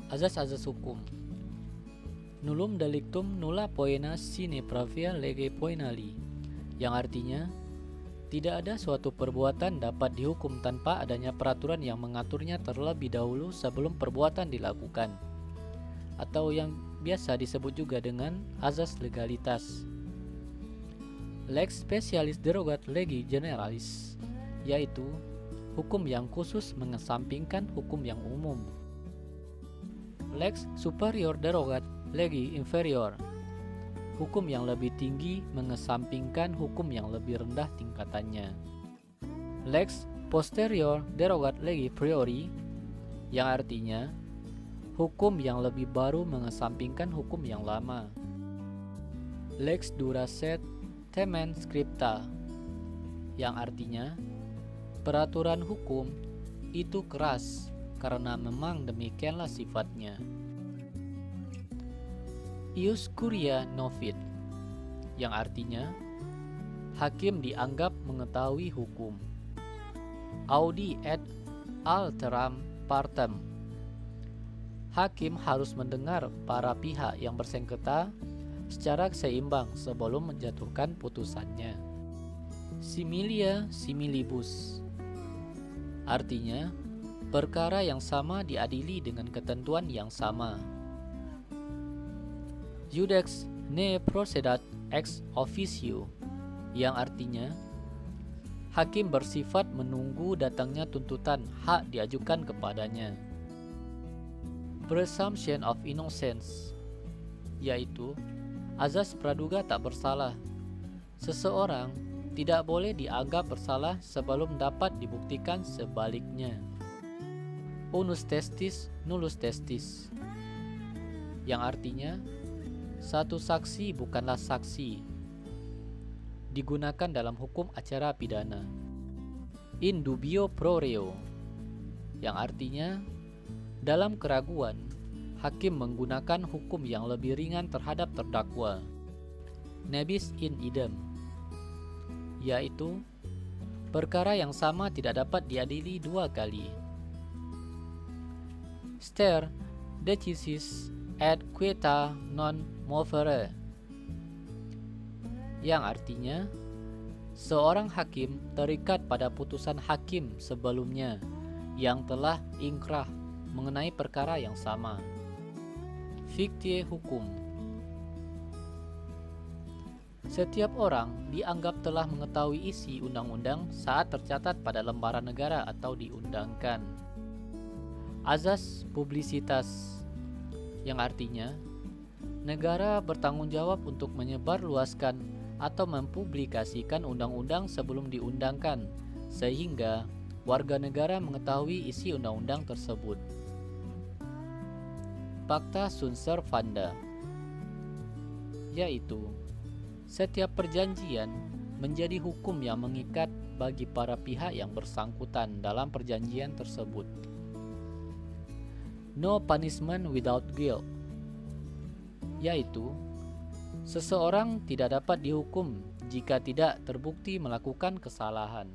Azas-azas hukum. Nullum delictum nulla poena sine pravia lege poenali, yang artinya tidak ada suatu perbuatan dapat dihukum tanpa adanya peraturan yang mengaturnya terlebih dahulu sebelum perbuatan dilakukan, atau yang biasa disebut juga dengan azas legalitas. Lex specialis derogat legi generalis, yaitu hukum yang khusus mengesampingkan hukum yang umum. Lex superior derogat legi inferior, hukum yang lebih tinggi mengesampingkan hukum yang lebih rendah tingkatannya. Lex posterior derogat legi priori, yang artinya hukum yang lebih baru mengesampingkan hukum yang lama. Lex dura sed tamen scripta, yang artinya peraturan hukum itu keras karena memang demikianlah sifatnya. Ius curia novit, yang artinya hakim dianggap mengetahui hukum. Audi et alteram partem, hakim harus mendengar para pihak yang bersengketa secara seimbang sebelum menjatuhkan putusannya. Similia similibus, artinya perkara yang sama diadili dengan ketentuan yang sama. Judex ne procedat ex officio, yang artinya hakim bersifat menunggu datangnya tuntutan hak diajukan kepadanya. Presumption of innocence, yaitu azas praduga tak bersalah. Seseorang tidak boleh dianggap bersalah sebelum dapat dibuktikan sebaliknya. Unus testis nullus testis, yang artinya satu saksi bukanlah saksi, digunakan dalam hukum acara pidana. In dubio pro reo, yang artinya dalam keraguan hakim menggunakan hukum yang lebih ringan terhadap terdakwa. Nebis in idem, yaitu perkara yang sama tidak dapat diadili dua kali. Ster decisis et quieta non movere, yang artinya seorang hakim terikat pada putusan hakim sebelumnya yang telah ingkrah mengenai perkara yang sama. Fictie hukum, setiap orang dianggap telah mengetahui isi undang-undang saat tercatat pada lembaran negara atau diundangkan. Azas publisitas, yang artinya negara bertanggung jawab untuk menyebarluaskan atau mempublikasikan undang-undang sebelum diundangkan, sehingga warga negara mengetahui isi undang-undang tersebut. Pacta sunt servanda, yaitu setiap perjanjian menjadi hukum yang mengikat bagi para pihak yang bersangkutan dalam perjanjian tersebut. No punishment without guilt, yaitu seseorang tidak dapat dihukum jika tidak terbukti melakukan kesalahan.